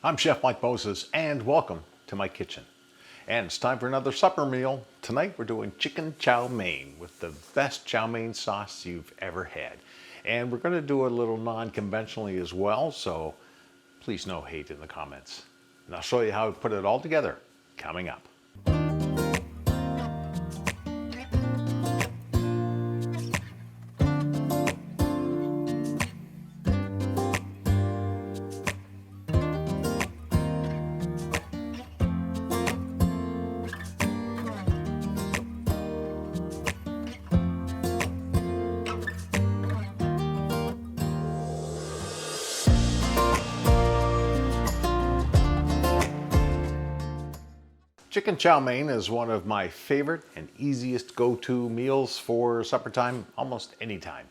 I'm Chef Mike Moses, and welcome to my kitchen. And it's time for another supper meal. Tonight we're doing chicken chow mein with the best chow mein sauce you've ever had. And we're going to do it a little non-conventionally as well, so please no hate in the comments. And I'll show you how to put it all together coming up. Chicken chow mein is one of my favorite and easiest go-to meals for supper time, almost any time.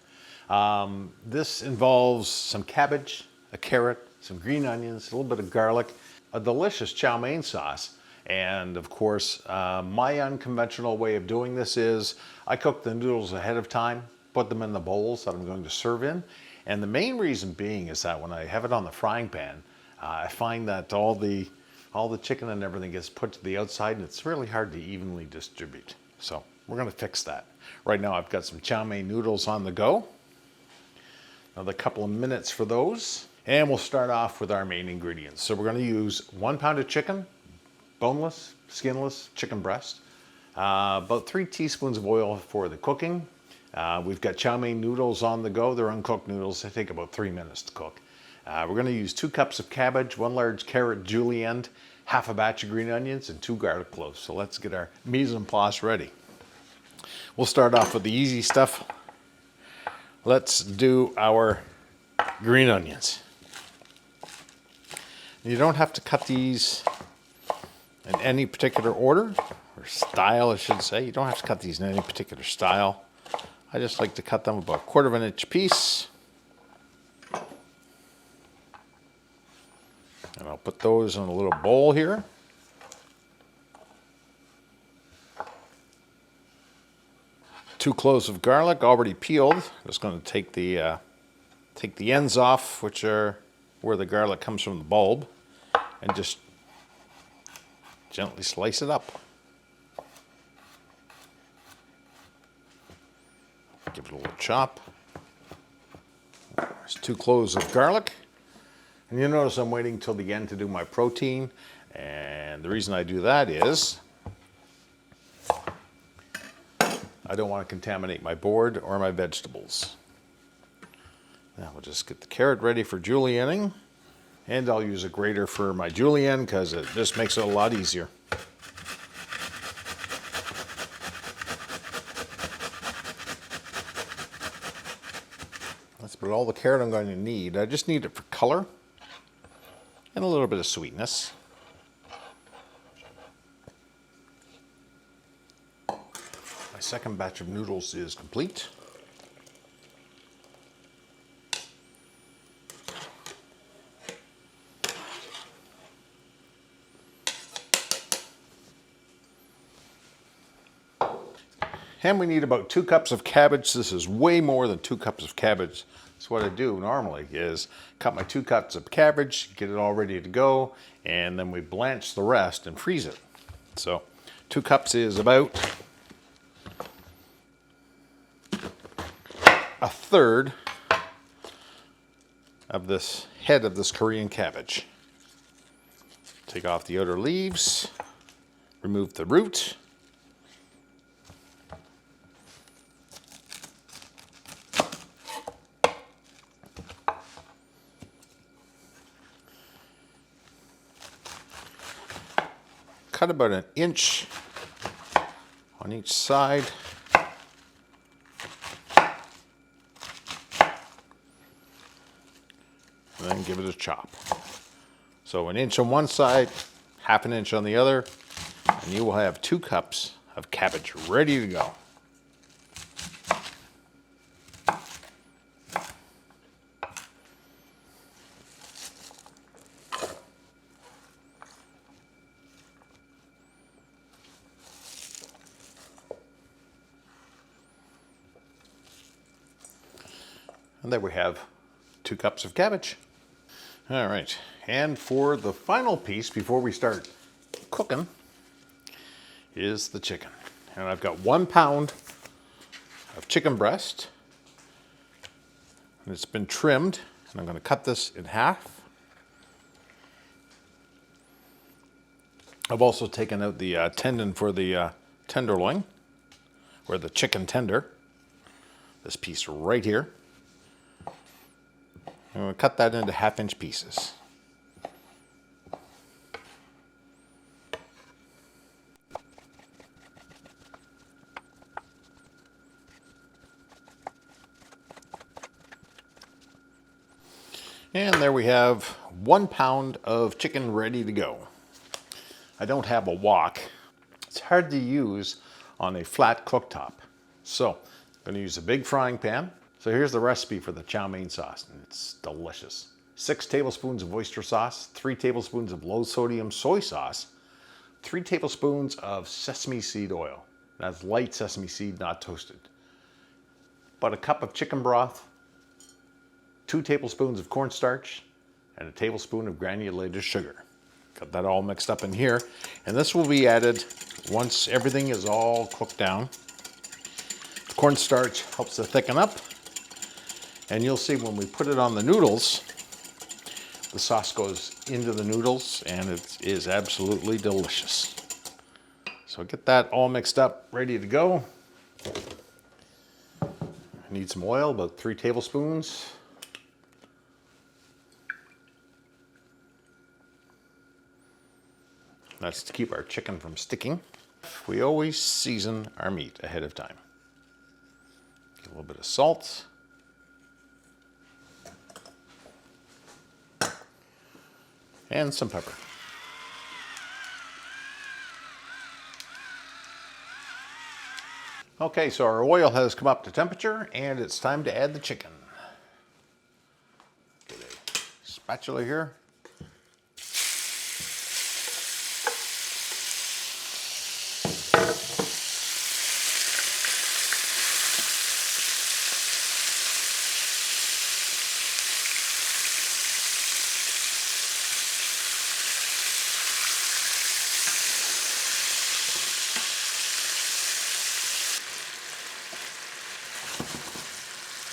This involves some cabbage, a carrot, some green onions, a little bit of garlic, a delicious chow mein sauce, and of course, my unconventional way of doing this is I cook the noodles ahead of time, put them in the bowls that I'm going to serve in, and the main reason being is that when I have it on the frying pan, I find that all the chicken and everything gets put to the outside and it's really hard to evenly distribute. So we're going to fix that. Right now I've got some chow mein noodles on the go. Another couple of minutes for those. And we'll start off with our main ingredients. So we're going to use 1 pound of chicken, boneless, skinless chicken breast. About 3 teaspoons of oil for the cooking. We've got chow mein noodles on the go. They're uncooked noodles. They take about 3 minutes to cook. We're going to use 2 cups of cabbage, 1 large carrot julienne, half a batch of green onions, and 2 garlic cloves. So let's get our mise en place ready. We'll start off with the easy stuff. Let's do our green onions. You don't have to cut these in any particular order, or style I should say. You don't have to cut these in any particular style. I just like to cut them about 1/4 inch piece. And I'll put those in a little bowl here. Two cloves of garlic already peeled. Just going to take the ends off, which are where the garlic comes from the bulb, and just gently slice it up. Give it a little chop. There's 2 cloves of garlic. And you'll notice I'm waiting till the end to do my protein. And the reason I do that is I don't want to contaminate my board or my vegetables. Now we'll just get the carrot ready for julienning. And I'll use a grater for my julienne because it just makes it a lot easier. That's about all the carrot I'm going to need. I just need it for color and a little bit of sweetness. My second batch of noodles is complete. And we need about 2 cups of cabbage. This is way more than 2 cups of cabbage. So what I do normally is cut my 2 cups of cabbage, get it all ready to go, and then we blanch the rest and freeze it. So 2 cups is about 1/3 of this head of this Korean cabbage. Take off the outer leaves, remove the root. Cut about 1 inch on each side. And then give it a chop. So 1 inch on one side, 1/2 inch on the other, and you will have 2 cups of cabbage ready to go. And there we have 2 cups of cabbage. All right, And for the final piece before we start cooking is the chicken. And I've got 1 pound of chicken breast. And it's been trimmed. And I'm going to cut this in half. I've also taken out the tendon for the tenderloin, or the chicken tender. This piece right here. I'm going to cut that into 1/2-inch pieces. And there we have 1 pound of chicken ready to go. I don't have a wok. It's hard to use on a flat cooktop. So I'm going to use a big frying pan. So here's the recipe for the chow mein sauce, and it's delicious. 6 tablespoons of oyster sauce, 3 tablespoons of low sodium soy sauce, 3 tablespoons of sesame seed oil. That's light sesame seed, not toasted. About a cup of chicken broth, 2 tablespoons of cornstarch, and a tablespoon of granulated sugar. Got that all mixed up in here. And this will be added once everything is all cooked down. The cornstarch helps to thicken up. And you'll see when we put it on the noodles, the sauce goes into the noodles and it is absolutely delicious. So get that all mixed up, ready to go. I need some oil, about 3 tablespoons. That's to keep our chicken from sticking. We always season our meat ahead of time. Get a little bit of salt. And some pepper. Okay, so our oil has come up to temperature and it's time to add the chicken. Get a spatula here.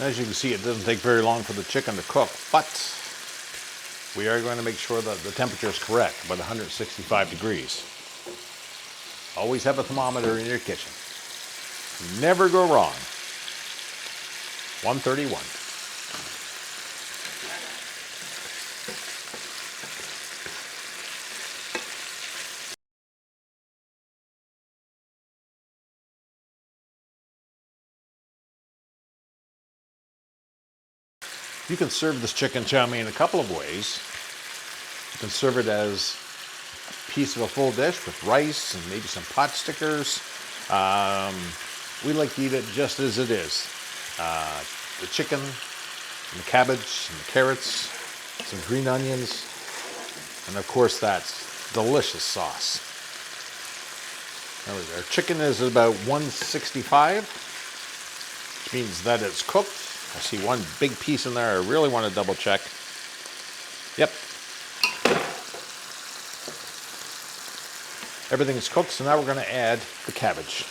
As you can see, it doesn't take very long for the chicken to cook, but we are going to make sure that the temperature is correct, about 165 degrees. Always have a thermometer in your kitchen. Never go wrong. 131. You can serve this chicken chow mein a couple of ways. You can serve it as a piece of a full dish with rice and maybe some pot stickers. We like to eat it just as it is. The chicken, and the cabbage, and the carrots, some green onions, and of course that delicious sauce. Our chicken is about 165, which means that it's cooked. I see one big piece in there. I really want to double check. Yep. Everything's cooked, so now we're going to add the cabbage.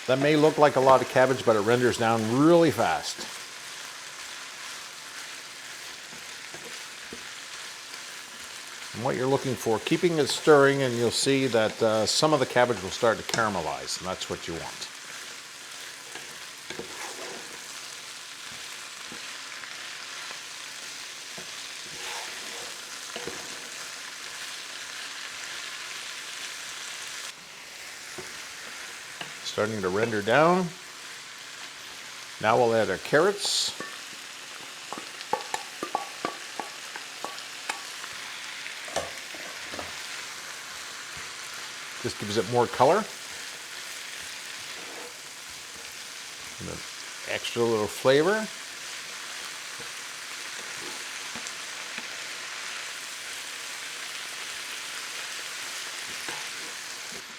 That may look like a lot of cabbage, but it renders down really fast. And what you're looking for, keeping it stirring, and you'll see that some of the cabbage will start to caramelize, and that's what you want. Starting to render down. Now we'll add our carrots. This gives it more color. And an extra little flavor.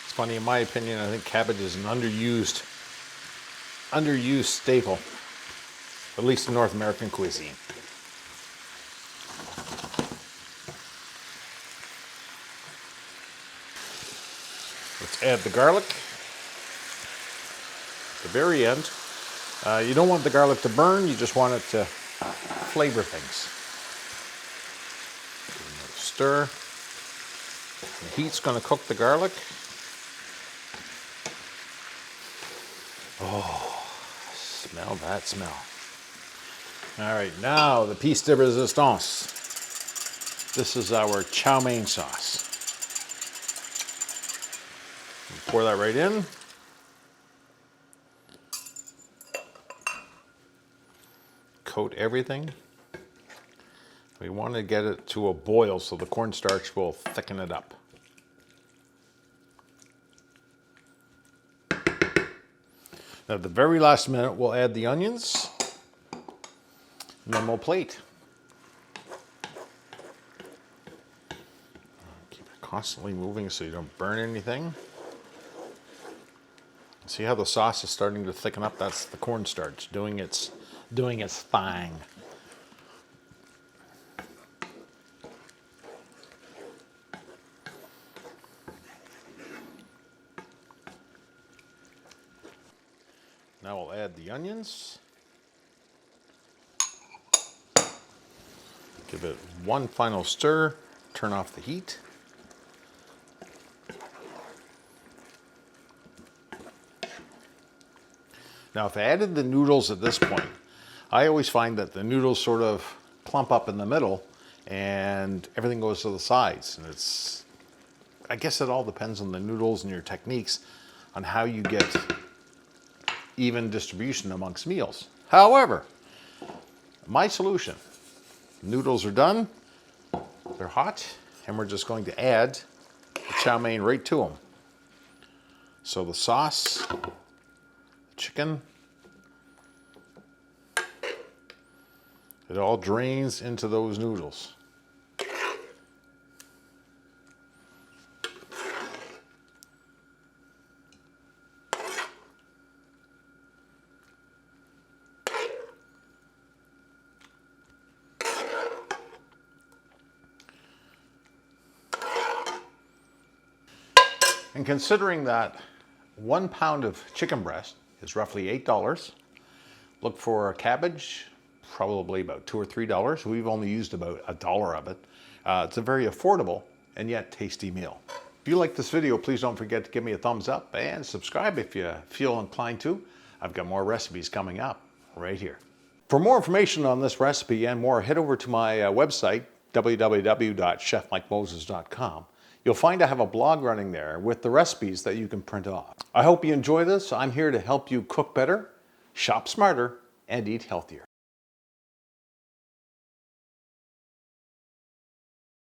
It's funny, in my opinion, I think cabbage is an underused staple. at least in North American cuisine. Let's add the garlic at the very end. You don't want the garlic to burn, you just want it to flavor things. Give it another stir. The heat's going to cook the garlic. Oh, smell that smell. All right, now the piece de resistance. This is our Chow Mein sauce. Pour that right in. Coat everything. We want to get it to a boil so the cornstarch will thicken it up. Now at the very last minute we'll add the onions and then we'll plate. Keep it constantly moving so you don't burn anything. See how the sauce is starting to thicken up? That's the cornstarch doing its thing. Now we'll add the onions. Give it one final stir, turn off the heat. Now if I added the noodles at this point, I always find that the noodles sort of clump up in the middle and everything goes to the sides. And I guess it all depends on the noodles and your techniques on how you get even distribution amongst meals. However, my solution, noodles are done, they're hot, and we're just going to add the chow mein right to them. So the sauce, chicken, it all drains into those noodles. And considering that 1 pound of chicken breast is roughly $8, look for a cabbage, probably about $2 or $3. We've only used about $1 of it. It's a very affordable and yet tasty meal. If you like this video, please don't forget to give me a thumbs up and subscribe if you feel inclined to. I've got more recipes coming up right here. For more information on this recipe and more, head over to my website, www.chefmikemoses.com. You'll find I have a blog running there with the recipes that you can print off. I hope you enjoy this. I'm here to help you cook better, shop smarter, and eat healthier.